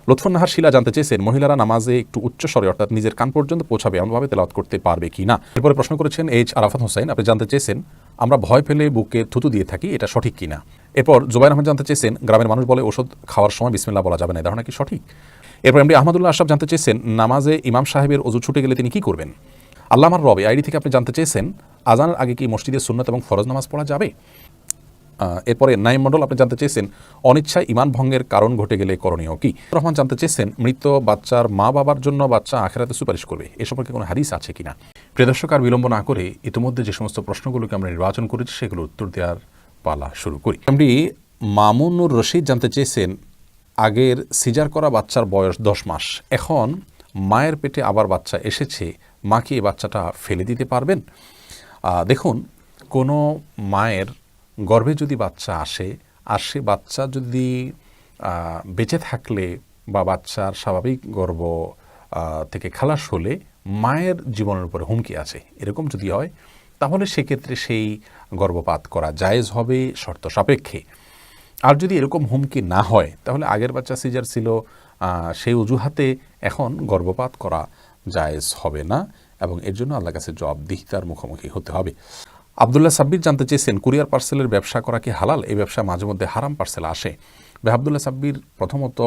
লুৎফুন নাহার শিলা জানতে চেয়েছেন, মহিলারা নামাজে একটু উচ্চ স্বরে অর্থাৎ নিজের কান পর্যন্ত পৌঁছাবে এমনভাবে তেলাওয়াত করতে পারবে কি না। এরপরে প্রশ্ন করেছেন এইচ আরাফাত হোসেন, আপনি জানতে চেয়েছেন আমরা ভয় পেলে বুকে থুতু দিয়ে থাকি, এটা সঠিক কিনা। এরপর জুবাইর আহমদ জানতে চেয়েছেন, গ্রামের মানুষ বলে ওষুধ খাওয়ার সময় বিসমিল্লাহ বলা যাবে না, এটা কি সঠিক। এরপর এমডি আহমদুল্লাহ আশরাফ জানতে চেয়েছেন, নামাজে ইমাম সাহেবের ওযু ছুটে গেলে তিনি কি করবেন। আল্লাহ আমার রব আইডি থেকে আপনি জানতে চেয়েছেন, আজানের আগে কি মসজিদে সুন্নাত এবং ফরজ নামাজ পড়া যাবে। এরপরে নাইম মণ্ডল আপনি জানতে চেয়েছেন, অনিচ্ছায় ঈমান ভঙ্গের কারণ ঘটে গেলে করণীয় কি। রহমান জানতে চেয়েছেন, মৃত বাচ্চার মা বাবার জন্য বাচ্চা আখিরাতে সুপারিশ করবে, এ সম্পর্কে কোনো হাদিস আছে কিনা। প্রিয় দর্শক, আর বিলম্ব না করে ইতিমধ্যে যে সমস্ত প্রশ্নগুলোকে আমরা নির্বাচন করেছি সেগুলো উত্তর দেওয়ার পালা শুরু করি। এমডি মামুনুর রশিদ জানতে চেয়েছেন, আগের সিজার করা বাচ্চার বয়স 10 মাস, এখন মায়ের পেটে আবার বাচ্চা এসেছে, মা কি এই বাচ্চাটা ফেলে দিতে পারবেন। দেখুন, কোনো মায়ের গর্ভে যদি বাচ্চা আসে আর সে বাচ্চা যদি বেঁচে থাকলে বা বাচ্চার স্বাভাবিক গর্ভ থেকে খালাস হলে মায়ের জীবনের উপরে হুমকি আছে, এরকম যদি হয় তাহলে সেক্ষেত্রে সেই গর্ভপাত করা জায়েজ হবে শর্ত সাপেক্ষে। আর যদি এরকম হুমকি না হয় তাহলে আগের বাচ্চা সিজার ছিল, সেই অজুহাতে এখন গর্ভপাত করা জায়েজ হবে না এবং এর জন্য আল্লাহর কাছে জবাবদিহিতার মুখোমুখি হতে হবে। আবদুল্লাহ সাব্বির জানতে চেয়েছেন, কুরিয়ার পার্সেলের ব্যবসা করা কি হালাল। এই ব্যবসা মাঝে মধ্যে হারাম পার্সেল আসে। আবদুল্লাহ সাব্বির, প্রথমত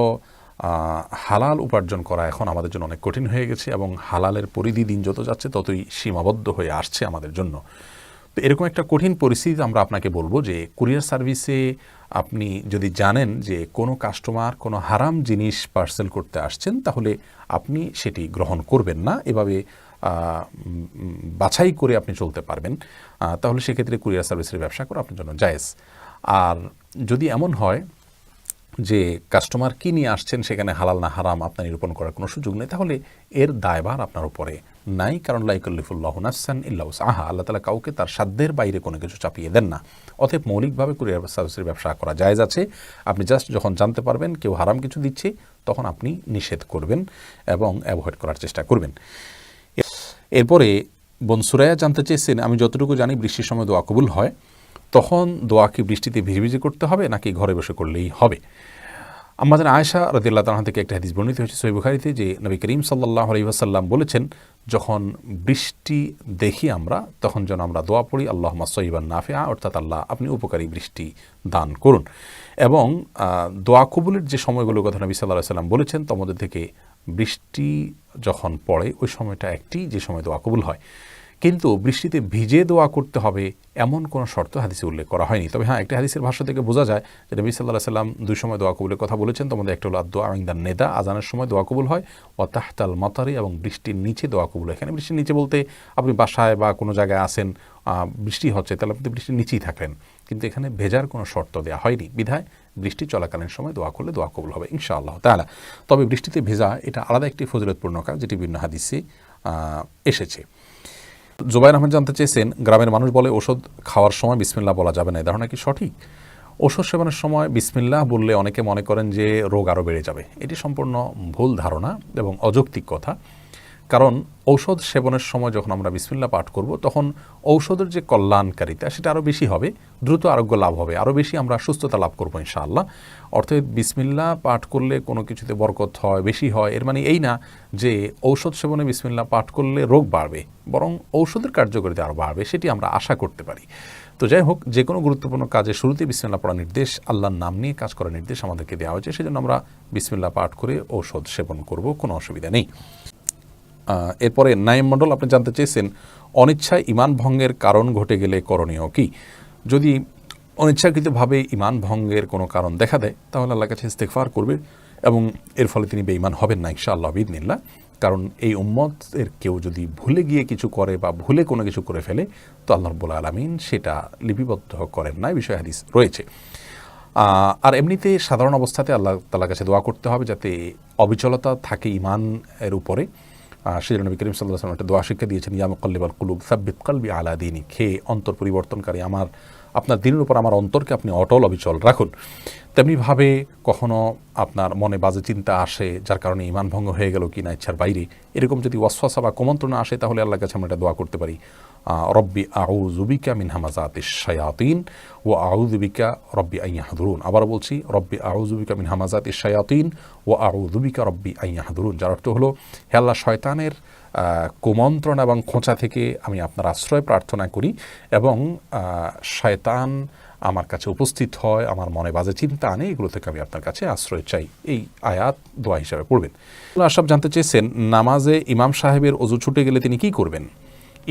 হালাল উপার্জন করা এখন আমাদের জন্য অনেক কঠিন হয়ে গেছে এবং হালালের পরিধি দিন যত যাচ্ছে ততই সীমাবদ্ধ হয়ে আসছে আমাদের জন্য। তো এরকম একটা কঠিন পরিস্থিতি আমরা আপনাকে বলবো যে কুরিয়ার সার্ভিসে আপনি যদি জানেন যে কোনো কাস্টমার কোনো হারাম জিনিস পার্সেল করতে আসছেন তাহলে আপনি সেটি গ্রহণ করবেন না, এভাবে বাছাই করে আপনি চলতে পারবেন, তাহলে সেক্ষেত্রে কুরিয়ার সার্ভিসের ব্যবসা করা আপনার জন্য জায়েজ। আর যদি এমন হয় যে কাস্টমার কি নিয়ে আসছেন সেখানে হালাল না হারাম আপনার নিরূপণ করার কোনো সুযোগ নেই, তাহলে এর দায়ভার আপনার উপরে নাই, কারণ লা ইউকাল্লিফুল্লাহু নাফসান ইল্লা উসআহা, আল্লাহ তাআলা কাউকে তার সাধ্যের বাইরে কোনো কিছু চাপিয়ে দেন না। অতএব মৌলিকভাবে কুরিয়ার সার্ভিসের ব্যবসা করা জায়েজ আছে। আপনি জাস্ট যখন জানতে পারবেন কেউ হারাম কিছু দিচ্ছে তখন আপনি নিষেধ করবেন এবং অ্যাভয়েড করার চেষ্টা করবেন। এরপরে বোন সুরাইয়া জানতে চেয়েছেন, আমি যতটুকু জানি বৃষ্টির সময় দোয়া কবুল হয়, তখন দোয়া কি বৃষ্টিতে ভিজে ভিজে করতে হবে নাকি ঘরে বসে করলেই হবে। আমাদের আয়েশা রাদিয়াল্লাহু তাআলা থেকে একটা হাদিস বর্ণিত হয়েছে সহিহ বুখারীতে যে নবী করিম সাল্লাল্লাহু আলাইহি ওয়াসাল্লাম বলেছেন, যখন বৃষ্টি দেখি আমরা তখন যেন আমরা দোয়া পড়ি আল্লাহুম্মা সাইয়্যিবান নাফিআ, অর্থাৎ আল্লাহ আপনি উপকারী বৃষ্টি দান করুন। এবং দোয়া কবুলের যে সময়গুলোর কথা নবী সাল্লাল্লাহু আলাইহি ওয়াসাল্লাম বলেছেন তার মধ্যে থেকে বৃষ্টি যখন পড়ে ওই সময়টা একটি যে সময় দোয়া কবুল হয়, কিন্তু বৃষ্টিতে ভিজে দোয়া করতে হবে এমন কোনো শর্ত হাদিসে উল্লেখ করা হয়নি। তবে হ্যাঁ, একটা হাদিসের ভাষ্য থেকে বোঝা যায় যে নবী সাল্লাল্লাহু আলাইহি ওয়াসাল্লাম দুই সময় দোয়া কবুলের কথা বলেছেন, তার মধ্যে একটা হলো দোয়া ইনদান নেদা, আজানের সময় দোয়া কবুল হয়, ওয়া তাহতাল মাতারি, এবং বৃষ্টির নিচে দোয়া কবুল হয়। এখানে বৃষ্টির নিচে বলতে আপনি বাসায় বা কোনো জায়গায় আসেন, বৃষ্টি হচ্ছে, তাহলে আপনি বৃষ্টির নিচেই থাকলেন, কিন্তু এখানে ভেজার কোনো শর্ত দেওয়া হয়নি, বিধায় বৃষ্টি চলাকালীন সময় দোয়া করলে দোয়া কবুল হবে ইনশাআল্লাহ তাআলা। তবে বৃষ্টিতে ভেজা এটা আলাদা একটি ফজিলতপূর্ণ কাজ যেটি বিভিন্ন হাদিসে এসেছে। জুবাইর আহমদ জানতে চেয়েছেন, গ্রামের মানুষ বলে ওষুধ খাওয়ার সময় বিসমিল্লাহ বলা যাবে না, এই ধারণা কি সঠিক। ওষুধ সেবনের সময় বিসমিল্লাহ বললে অনেকে মনে করেন যে রোগ আরও বেড়ে যাবে, এটি সম্পূর্ণ ভুল ধারণা এবং অযৌক্তিক কথা। কারণ ঔষধ সেবনের সময় যখন আমরা বিসমিল্লাহ পাঠ করব তখন ঔষধের যে কল্যাণকারিতা সেটা আরও বেশি হবে, দ্রুত আরোগ্য লাভ হবে, আরও বেশি আমরা সুস্থতা লাভ করবো ইনশাআল্লাহ। অর্থাৎ বিসমিল্লাহ পাঠ করলে কোনো কিছুতে বরকত হয়, বেশি হয়, এর মানে এই না যে ঔষধ সেবনে বিসমিল্লাহ পাঠ করলে রোগ বাড়বে, বরং ঔষধের কার্যকারিতা আরও বাড়বে, সেটি আমরা আশা করতে পারি। তো যাই হোক, যে কোনো গুরুত্বপূর্ণ কাজে শুরুতে বিসমিল্লাহ পড়ার নির্দেশ, আল্লাহর নাম নিয়ে কাজ করার নির্দেশ আমাদেরকে দেওয়া হয়েছে, সেজন্য আমরা বিসমিল্লাহ পাঠ করে ঔষধ সেবন করব, কোনো অসুবিধা নেই। এরপরে নাইম মণ্ডল আপনি জানতে চেয়েছেন, অনিচ্ছায় ঈমান ভঙ্গের কারণ ঘটে গেলে করণীয় কি। যদি অনিচ্ছাকৃতভাবে ঈমান ভঙ্গের কোনো কারণ দেখা দেয় তাহলে আল্লাহর কাছে ইস্তেগফার করবে এবং এর ফলে তিনি বেঈমান হবেন না ইনশাআল্লাহ বিইذনিল্লাহ। কারণ এই উম্মতের কেউ যদি ভুলে গিয়ে কিছু করে বা ভুলে কোনো কিছু করে ফেলে তো আল্লাহ রাব্বুল আলামিন সেটা লিপিবদ্ধ করেন না, এই বিষয়ে হাদিস রয়েছে। আর এমনিতে সাধারণ অবস্থাতে আল্লাহ তাআলার কাছে দোয়া করতে হবে যাতে অবিচলতা থাকে ঈমানের উপরে। সেজন্য নবী করিম সাল্লাল্লাহু আলাইহি ওয়াসাল্লাম একটা দোয়া শিক্ষা দিয়েছেন, ইয়া মুকাল্লিবাল কুলুব সাব্বিত কলবি আলা দীনিক, হে অন্তর পরিবর্তনকারী, আপনার দিনের উপর আমার অন্তরকে আপনি অটল অবিচল রাখুন। তেমনিভাবে কখনো আপনার মনে বাজে চিন্তা আসে যার কারণে ঈমান ভঙ্গ হয়ে গেল কি না ইচ্ছার বাইরে, এরকম যদি ওয়াসওয়াসা বা কুমন্ত্রণা আসে তাহলে আল্লাহর কাছে আমরা এটা দোয়া করতে পারি, রব্বি আউযু বিকা মিন হামাযাতিশ শায়াতিন ওয়া আউযু বিকা রব্বি আন ইয়াহদুরুন। আবার বলছি, রব্বি আউযু বিকা মিন হামাযাতিশ শায়াতিন ওয়া আউযু বিকা রব্বি আন ইয়াহদুরুন, যার অর্থ হলো, হে আল্লাহ, শয়তানের কুমন্ত্রণ এবং খোঁচা থেকে আমি আপনার আশ্রয় প্রার্থনা করি, এবং শয়তান আমার কাছে উপস্থিত হয়, আমার মনে বাজে চিন্তা আনে, এগুলো থেকে আমি আপনার কাছে আশ্রয় চাই। এই আয়াত দোয়া হিসাবে পড়বেন। আশরাফ জানতে চেয়েছেন, নামাজে ইমাম সাহেবের ওযু ছুটে গেলে তিনি কি করবেন?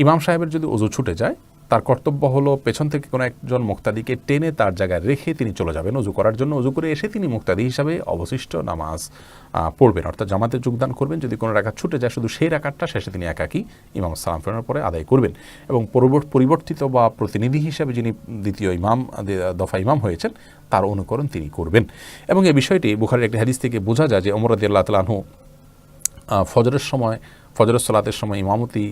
ইমাম সাহেবের যদি ওযু ছুটে যায়, তার কর্তব্য হলো পেছন থেকে কোনো একজন মুক্তাদিকে টেনে তার জায়গায় রেখে তিনি চলে যাবেন ওযু করার জন্য। ওযু করে এসে তিনি মুক্তাদি হিসাবে অবশিষ্ট নামাজ পড়বেন, অর্থাৎ জামাতে যোগদান করবেন। যদি কোনো রাকাত ছুটে যায়, শুধু সেই রাকাতটা শেষে তিনি একাকী ইমাম সালাম ফেরানোর পরে আদায় করবেন, এবং পরিবর্তিত বা প্রতিনিধি হিসাবে যিনি দ্বিতীয় ইমাম, দফা ইমাম হয়েছেন, তার অনুকরণ তিনি করবেন। এবং এই বিষয়টি বুখারীর একটি হাদিস থেকে বোঝা যায় যে ওমর রাদিয়াল্লাহু তাআলা আনহু ফজরের সালাতের সময় ইমামতি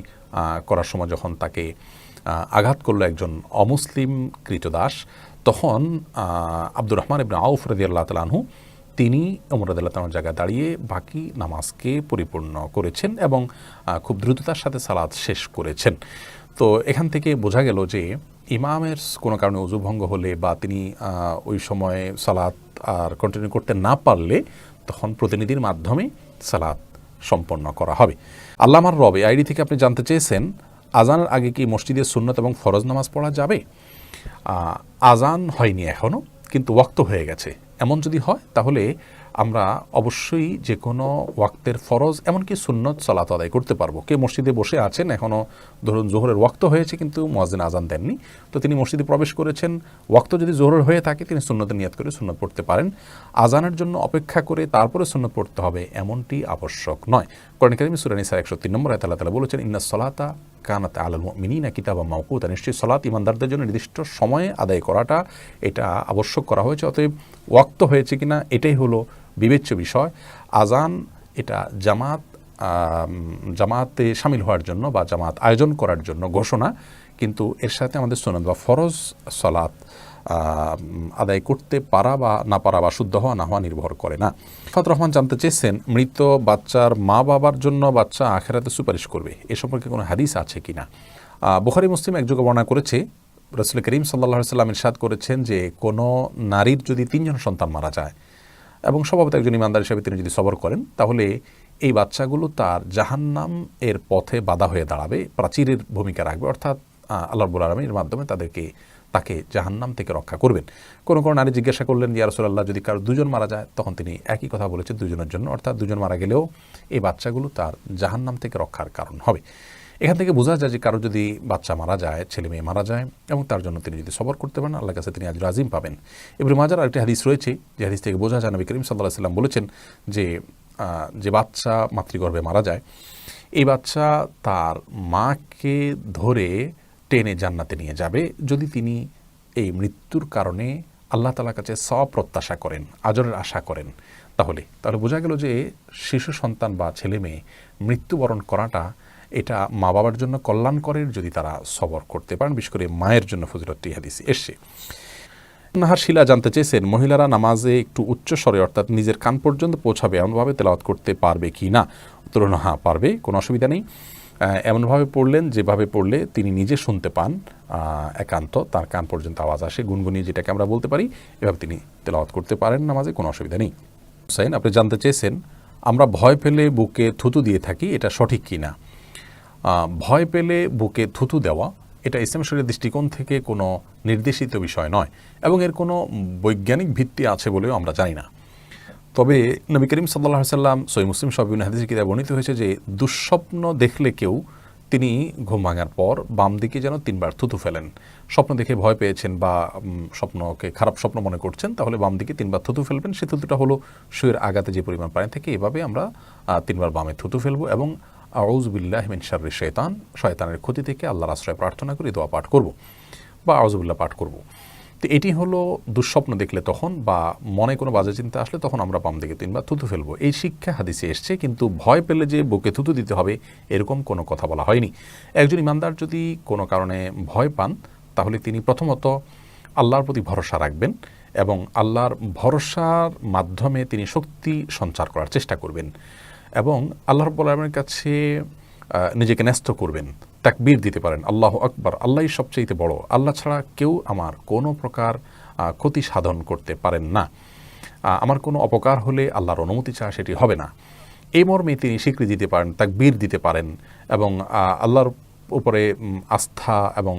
করার সময় যখন তাকে আঘাত করলো একজন অমুসলিম কৃতদাস, তখন আব্দুর রহমান ইবনে আউফ রাদিয়াল্লাহু তাআলা আনহু তিনি ওমর রাদিয়াল্লাহু তাআলার জায়গায় দাঁড়িয়ে বাকি নামাজকে পরিপূর্ণ করেছেন এবং খুব দ্রুততার সাথে সালাত শেষ করেছেন। তো এখান থেকে বোঝা গেল যে ইমামের কোনো কারণে ওযু ভঙ্গ হলে বা তিনি ওই সময়ে সালাত আর কন্টিনিউ করতে না পারলে, তখন প্রতিনিধির মাধ্যমে সালাত সম্পন্ন করা হবে। আল্লামার রবে আইডি থেকে আপনি জানতে চেয়েছেন, আজানের আগে কি মসজিদে সুন্নত এবং ফরজ নামাজ পড়া যাবে? আজান হয়নি এখনও, কিন্তু ওয়াক্ত হয়ে গেছে, এমন যদি হয় তাহলে আমরা অবশ্যই যে কোনো ওয়াক্তের ফরজ এমনকি সুন্নত সালাত আদায় করতে পারবো। কে মসজিদে বসে আছেন, এখনও ধরুন জোহরের ওয়াক্ত হয়েছে কিন্তু মুয়াজ্জিন আজান দেননি, তো তিনি মসজিদে প্রবেশ করেছেন, ওয়াক্ত যদি জোহরের হয়ে থাকে তিনি সুন্নতের নিয়াত করে সুন্নত পড়তে পারেন। আজানের জন্য অপেক্ষা করে তারপরে সুন্নত পড়তে হবে এমনটি আবশ্যক নয়। কোরআন কারীম সূরা নিসা 103 নম্বর আয়াতে আল্লাহ তাআলা বলেছেন, ইন্নাস সালাতা কানাত আলাল মুমিনিনা কিতাবাম মাওকুতা, নিশ্চয়ই সালাত ইমানদারদের জন্য নির্দিষ্ট সময়ে আদায় করাটা এটা আবশ্যক করা হয়েছে। অতএব ওয়াক্ত হয়েছে কিনা এটাই হলো বিবেচ্য বিষয়। আজান এটা জামাতে শামিল হওয়ার জন্য বা জামাত আয়োজন করার জন্য ঘোষণা, কিন্তু এর সাথে আমাদের সুন্নত বা ফরজ সালাত আদায় করতে পারা বা না পারা বা শুদ্ধ হওয়া না হওয়া নির্ভর করে না। ফাত রহমান জানতে চেয়েছেন, মৃত বাচ্চার মা বাবার জন্য বাচ্চা আখিরাতে সুপারিশ করবে, এ সম্পর্কে কোনো হাদিস আছে কিনা? বুখারী মুসলিম একযোগে বর্ণনা করেছে, রাসূল করিম সাল্লাল্লাহু আলাইহি ওয়াসাল্লাম ইরশাদ করেছেন যে কোনো নারীর যদি 3 জন সন্তান মারা যায় এবং স্বভাবত একজন ইমানদার হিসেবে তিনি যদি সবর করেন, তাহলে এই বাচ্চাগুলো তার জাহান্নাম এর পথে বাধা হয়ে দাঁড়াবে, প্রাচীরের ভূমিকা রাখবে, অর্থাৎ আল্লাহ রাব্বুল আলামিনের মাধ্যমে তাকে জাহান্নাম থেকে রক্ষা করবেন। কোনো নারী জিজ্ঞাসা করলেন, ইয়া রাসূলুল্লাহ, যদি কারো 2 জন মারা যায়, তখন তিনি একই কথা বলেছেন 2 জনের জন্য, অর্থাৎ 2 জন মারা গেলেও এই বাচ্চাগুলো তার জাহান্নাম থেকে রক্ষার কারণ হবে। এখান থেকে বোঝা যায় যে কারো যদি বাচ্চা মারা যায়, ছেলে মেয়ে মারা যায়, এবং তার জন্য তিনি যদি সবর করতে পারেন, আল্লাহর কাছে তিনি আজর আজিম পাবেন। ইবনে মাজার আরেকটি হাদিস রয়েছে, যে হাদিস থেকে বোঝা যায় নবী করিম সাল্লাল্লাহু আলাইহি ওয়াসাল্লাম বলেছেন যে বাচ্চা মাতৃগর্ভে মারা যায়, এই বাচ্চা তার মাকে ধরে টেনে জান্নাতে নিয়ে যাবে যদি তিনি এই মৃত্যুর কারণে আল্লাহ তাআলার কাছে সওয়াব প্রত্যাশা করেন, আজরের আশা করেন। তাহলে বোঝা গেল যে শিশু সন্তান বা ছেলে মেয়ে মৃত্যুবরণ করাটা এটা মা বাবার জন্য কল্যাণকরের, যদি তারা সবর করতে পারেন, বিশেষ করে মায়ের জন্য ফজিলতটি হাদিসে এসছে। নাহার শিলা জানতে চেয়েছেন, মহিলারা নামাজে একটু উচ্চ স্বরে অর্থাৎ নিজের কান পর্যন্ত পৌঁছাবে এমনভাবে তেলাওয়াত করতে পারবে কি না? উত্তর হ্যাঁ, পারবে, কোনো অসুবিধা নেই। এমনভাবে পড়লেন যেভাবে পড়লে তিনি নিজে শুনতে পান, একান্ত তার কান পর্যন্ত আওয়াজ আসে, গুনগুনিয়ে যেটাকে আমরা বলতে পারি, এভাবে তিনি তেলাওয়াত করতে পারেন নামাজে, কোনো অসুবিধা নেই। হুসাইন, আপনি জানতে চেয়েছেন, আমরা ভয় পেলে বুকে থুতু দিয়ে থাকি, এটা সঠিক কি না? ভয় পেলে বুকে থুতু দেওয়া এটা ইসলাম শরীয়তের দৃষ্টিকোণ থেকে কোনো নির্দেশিত বিষয় নয়, এবং এর কোনো বৈজ্ঞানিক ভিত্তি আছে বলেও আমরা জানি না। তবে নবী করিম সাল্লাল্লাহু আলাইহি ওয়াসাল্লাম সহিহ মুসলিম সহ বিভিন্ন হাদিসের কিতাবে বর্ণিত হয়েছে যে দুঃস্বপ্ন দেখলে কেউ তিনি ঘুম ভাঙার পর বাম দিকে যেন 3 বার থুতু ফেলেন। স্বপ্ন দেখে ভয় পেয়েছেন বা স্বপ্নকে খারাপ স্বপ্ন মনে করছেন, তাহলে বাম দিকে 3 বার থুতু ফেলবেন। সেই থুতুটা হলো শুয়ের আগাতে যে পরিমাণ পানি থাকে, এভাবে আমরা 3 বার বামে থুতু ফেলবো এবং আউযু বিল্লাহি মিন শাররি শাইতান, শয়তানের ক্ষতি থেকে আল্লাহর আশ্রয় প্রার্থনা করে দোয়া পাঠ করব বা আউযু বিল্লাহ পাঠ করব। তো এটি হলো দুঃস্বপ্ন দেখলে তখন বা মনে কোনো বাজে চিন্তা আসলে তখন আমরা বাম দিকে 3 বার থুতু ফেলবো, এই শিক্ষা হাদিসে এসছে। কিন্তু ভয় পেলে যে বুকে থুতু দিতে হবে এরকম কোনো কথা বলা হয়নি। একজন ইমানদার যদি কোনো কারণে ভয় পান, তাহলে তিনি প্রথমত আল্লাহর প্রতি ভরসা রাখবেন এবং আল্লাহর ভরসার মাধ্যমে তিনি শক্তি সঞ্চার করার চেষ্টা করবেন এবং আল্লাহ রাব্বুল আলামিনের কাছে নিজেকে ন্যস্ত করবেন, তাকবীর দিতে পারেন, আল্লাহু আকবার, আল্লাহই সবচেয়ে বড়, আল্লাহ ছাড়া কেউ আমার কোনো প্রকার ক্ষতি সাধন করতে পারেন না, আমার কোনো অপকার হলে আল্লাহর অনুমতি ছাড়া সেটি হবে না, এই মর্মে তিনি স্বীকৃতি দিতে পারেন, তাকবীর দিতে পারেন এবং আল্লাহর উপরে আস্থা এবং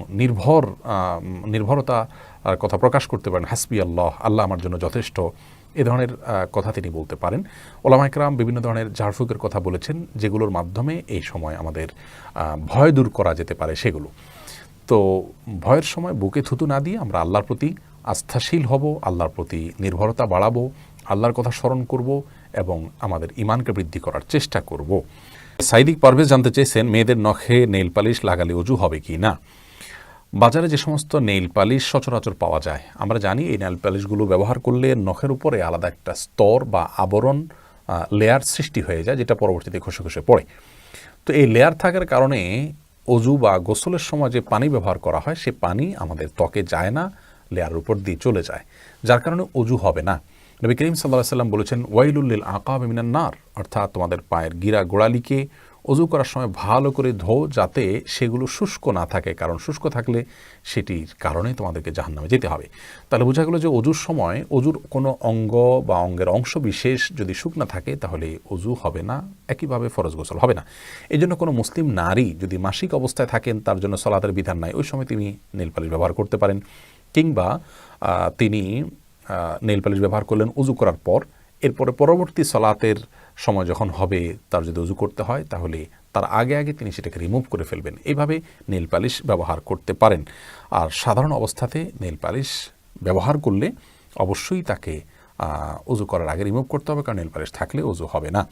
নির্ভরতা কথা প্রকাশ করতে পারেন। হাসবি আল্লাহ, আল্লাহ আমার জন্য যথেষ্ট, এ ধরনের কথা তিনি বলতে পারেন। ওলামা ইকরাম বিভিন্ন ধরনের ঝাড়ফুঁকের কথা বলেছেন, যেগুলোর মাধ্যমে এই সময় আমাদের ভয় দূর করা যেতে পারে সেগুলো। তো ভয়ের সময় বুকে থুতু না দিয়ে আমরা আল্লাহর প্রতি আস্থাশীল হব, আল্লাহর প্রতি নির্ভরতা বাড়াবো, আল্লাহর কথা স্মরণ করব এবং আমাদের ঈমানকে বৃদ্ধি করার চেষ্টা করব। সাইদিক পারভেজ জানতে চেয়েছেন, মেয়েদের নখে নেইল পালিশ লাগালে অজু হবে কি না। বাজারে যে সমস্ত নেইল পালিশ সচরাচর পাওয়া যায়, আমরা জানি এই নেইল পালিশগুলো ব্যবহার করলে নখের উপরে আলাদা একটা স্তর বা আবরণ লেয়ার সৃষ্টি হয়ে যায়, যেটা পরবর্তীতে খসে খসে পড়ে। তো এই লেয়ার থাকার কারণে অজু বা গোসলের সময় যে পানি ব্যবহার করা হয়, সে পানি আমাদের ত্বকে যায় না, লেয়ারের উপর দিয়ে চলে যায়, যার কারণে অজু হবে না। নবী করিম সাল্লাল্লাহু আলাইহি ওয়াসাল্লাম বলেছেন, ওয়াইলুল লিল আকাব মিনান নার, অর্থাৎ তোমাদের পায়ের গিরা গোড়ালিকে অজু করার সময় ভালো করে ধো, যাতে সেগুলো শুষ্ক না থাকে, কারণ শুষ্ক থাকলে সেটির কারণে তোমাদেরকে জাহান্নামে যেতে হবে। তাহলে বোঝা গেল যে অজুর সময় অজুর কোনো অঙ্গ বা অঙ্গের অংশ বিশেষ যদি শুকনা থাকে তাহলে অজু হবে না, একইভাবে ফরজ গোসল হবে না। এই জন্য কোনো মুসলিম নারী যদি মাসিক অবস্থায় থাকেন, তার জন্য সলাতের বিধান নাই, ওই সময় তিনি নেইল পালিশ ব্যবহার করতে পারেন, কিংবা তিনি নেইল পালিশ ব্যবহার করলেন উজু করার পর, এরপরে পরবর্তী সলাতের সময় যখন হবে তার যদি উজু করতে হয়, তাহলে তার আগে আগে তিনি সেটাকে রিমুভ করে ফেলবেন। এইভাবে নেইল পালিশ ব্যবহার করতে পারেন। আর সাধারণ অবস্থাতে নেইল পালিশ ব্যবহার করলে অবশ্যই তাকে উজু করার আগে রিমুভ করতে হবে, কারণ নেইল পালিশ থাকলে উজু হবে না।